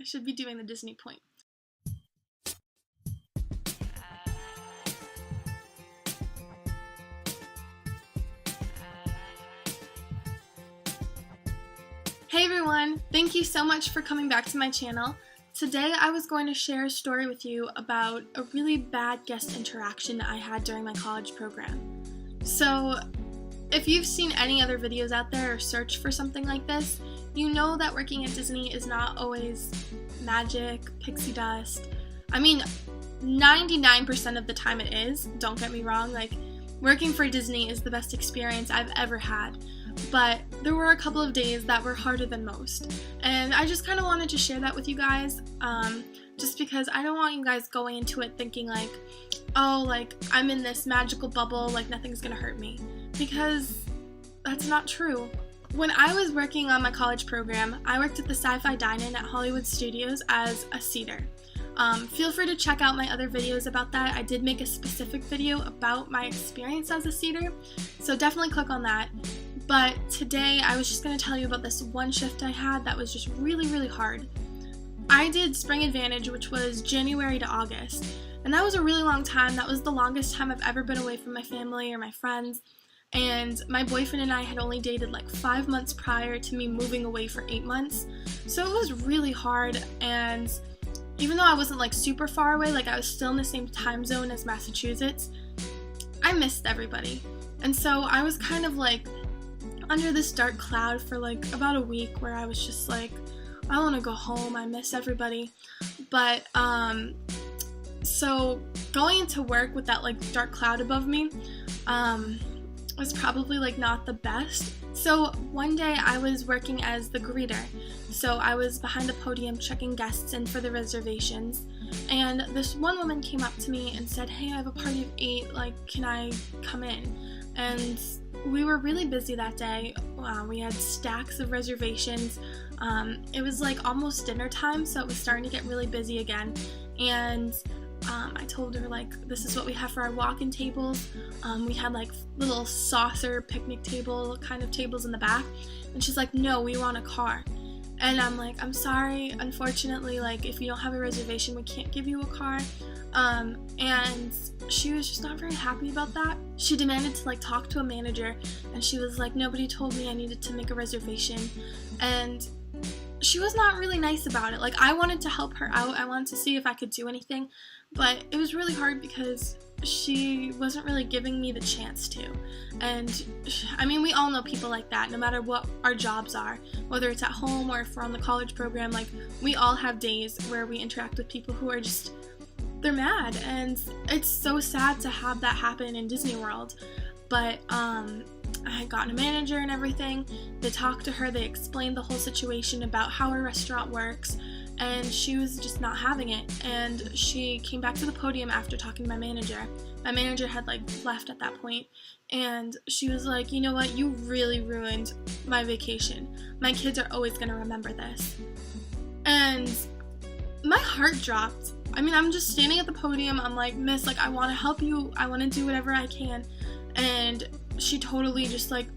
I should be doing the Disney point. Hey everyone! Thank you so much for coming back to my channel. Today I was going to share a story with you about a really bad guest interaction I had during my college program. So, if you've seen any other videos out there or searched for something like this, you know that working at Disney is not always magic, pixie dust. I mean, 99% of the time it is, don't get me wrong, like, working for Disney is the best experience I've ever had. But there were a couple of days that were harder than most, and I just kind of wanted to share that with you guys, just because I don't want you guys going into it thinking like, oh, like, I'm in this magical bubble, like, nothing's gonna hurt me, because that's not true. When I was working on my college program, I worked at the Sci-Fi Dine-In at Hollywood Studios as a seater. Feel free to check out my other videos about that. I did make a specific video about my experience as a seater, so definitely click on that. But today I was just going to tell you about this one shift I had that was just really hard. I did Spring Advantage, which was January to August, and that was a really long time. That was the longest time I've ever been away from my family or my friends, and my boyfriend and I had only dated like 5 months prior to me moving away for 8 months, so it was really hard. And even though I wasn't like super far away, like I was still in the same time zone as Massachusetts, I missed everybody. And so I was kind of like under this dark cloud for like about a week where I was just like, I want to go home, I miss everybody. But so going into work with that like dark cloud above me was probably like not the best. So one day I was working as the greeter, so I was behind the podium checking guests in for the reservations, and this one woman came up to me and said, hey, I have a party of 8, like, can I come in? And we were really busy that day. We had stacks of reservations. It was like almost dinner time, so it was starting to get really busy again, and I told her, like, this is what we have for our walk-in tables. We had like little saucer picnic table kind of tables in the back, and she's like, no, we want a car. And I'm like, I'm sorry, unfortunately, like, if you don't have a reservation, we can't give you a car. And she was just not very happy about that. She demanded to like talk to a manager, and she was like, nobody told me I needed to make a reservation. And she was not really nice about it. Like, I wanted to help her out, I wanted to see if I could do anything, but it was really hard because she wasn't really giving me the chance to. And I mean, we all know people like that, no matter what our jobs are, whether it's at home or if we're on the college program. Like, we all have days where we interact with people who are just, they're mad, and it's so sad to have that happen in Disney World. But I had gotten a manager and everything. They talked to her, they explained the whole situation about how our restaurant works, and she was just not having it. And she came back to the podium after talking to my manager. My manager had like left at that point, and she was like, you know what, you really ruined my vacation. My kids are always gonna remember this. And my heart dropped. I mean, I'm just standing at the podium, I'm like, miss, like, I want to help you, I want to do whatever I can. And she totally just like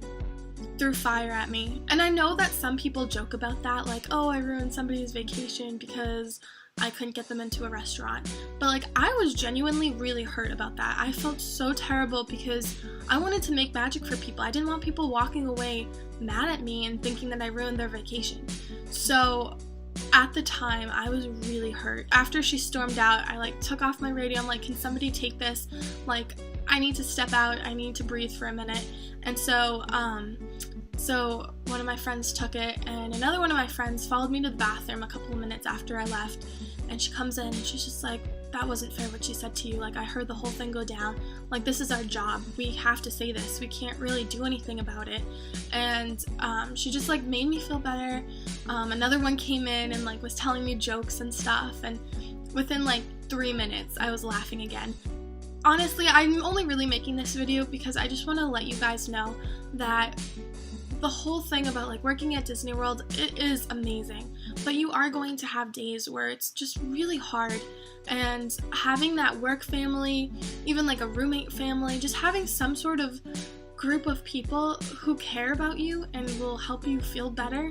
threw fire at me. And I know that some people joke about that, like, oh, I ruined somebody's vacation because I couldn't get them into a restaurant. But like, I was genuinely really hurt about that. I felt so terrible because I wanted to make magic for people. I didn't want people walking away mad at me and thinking that I ruined their vacation. So at the time, I was really hurt. After she stormed out, I like took off my radio. I'm like, can somebody take this? Like, I need to step out. I need to breathe for a minute. And so one of my friends took it, and another one of my friends followed me to the bathroom a couple of minutes after I left, and she comes in and she's just like, that wasn't fair what she said to you. Like, I heard the whole thing go down. Like, this is our job. We have to say this. We can't really do anything about it. And she just like made me feel better. Another one came in and like was telling me jokes and stuff, and within like 3 minutes I was laughing again. Honestly, I'm only really making this video because I just want to let you guys know that the whole thing about like working at Disney World, it is amazing, but you are going to have days where it's just really hard. And having that work family, even like a roommate family, just having some sort of group of people who care about you and will help you feel better,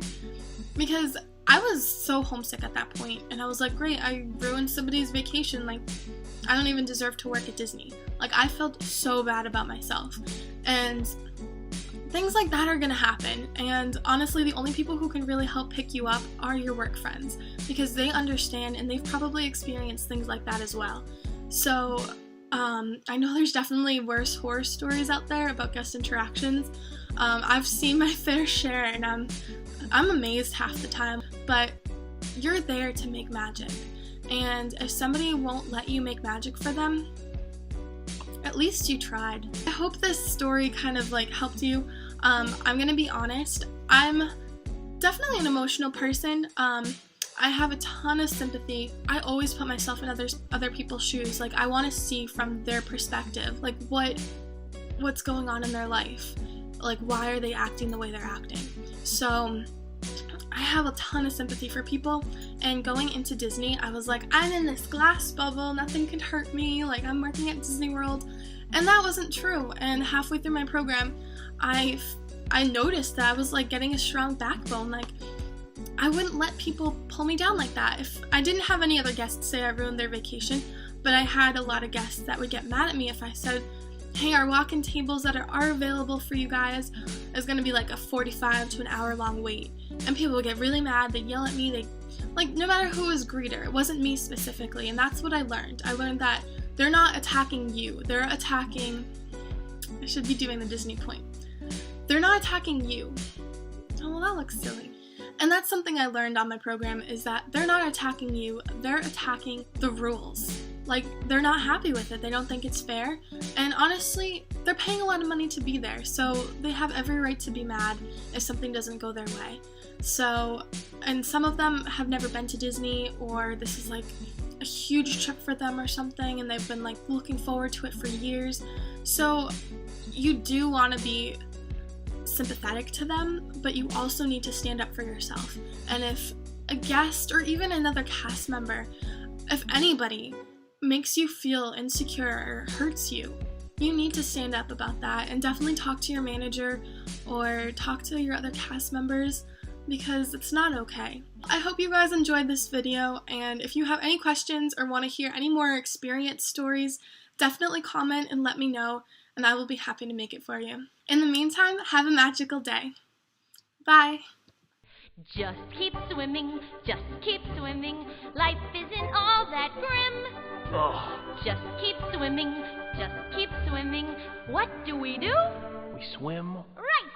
because I was so homesick at that point, and I was like, great, I ruined somebody's vacation. Like, I don't even deserve to work at Disney. Like, I felt so bad about myself. And things like that are gonna happen. And honestly, the only people who can really help pick you up are your work friends, because they understand and they've probably experienced things like that as well. So, I know there's definitely worse horror stories out there about guest interactions. I've seen my fair share, and I'm amazed half the time, but you're there to make magic. And if somebody won't let you make magic for them, at least you tried. I hope this story kind of like helped you. I'm gonna be honest, I'm definitely an emotional person. I have a ton of sympathy. I always put myself in other people's shoes. Like, I want to see from their perspective, like what's going on in their life. Like, why are they acting the way they're acting? So I have a ton of sympathy for people, and going into Disney, I was like, I'm in this glass bubble, nothing can hurt me, like, I'm working at Disney World, and that wasn't true. And halfway through my program, I noticed that I was like getting a strong backbone. Like, I wouldn't let people pull me down like that. If I didn't have any other guests say I ruined their vacation, but I had a lot of guests that would get mad at me if I said, hey, our walk-in tables that are available for you guys is going to be like a 45 to an hour long wait. And people would get really mad, they'd yell at me, no matter who was greeter, it wasn't me specifically. And that's what I learned. I learned that they're not attacking you, they're attacking, I should be doing the Disney point. They're not attacking you. Oh, well, that looks silly. And that's something I learned on my program, is that they're not attacking you, they're attacking the rules. Like, they're not happy with it, they don't think it's fair, and honestly, they're paying a lot of money to be there, so they have every right to be mad if something doesn't go their way. So, and some of them have never been to Disney, or this is like a huge trip for them or something, and they've been like looking forward to it for years. So you do want to be sympathetic to them, but you also need to stand up for yourself. And if a guest or even another cast member, if anybody makes you feel insecure or hurts you, you need to stand up about that and definitely talk to your manager or talk to your other cast members, because it's not okay. I hope you guys enjoyed this video, and if you have any questions or want to hear any more experience stories, definitely comment and let me know, and I will be happy to make it for you. In the meantime, have a magical day. Bye! Just keep swimming, life isn't all that grim. Just keep swimming, what do? We swim. Right!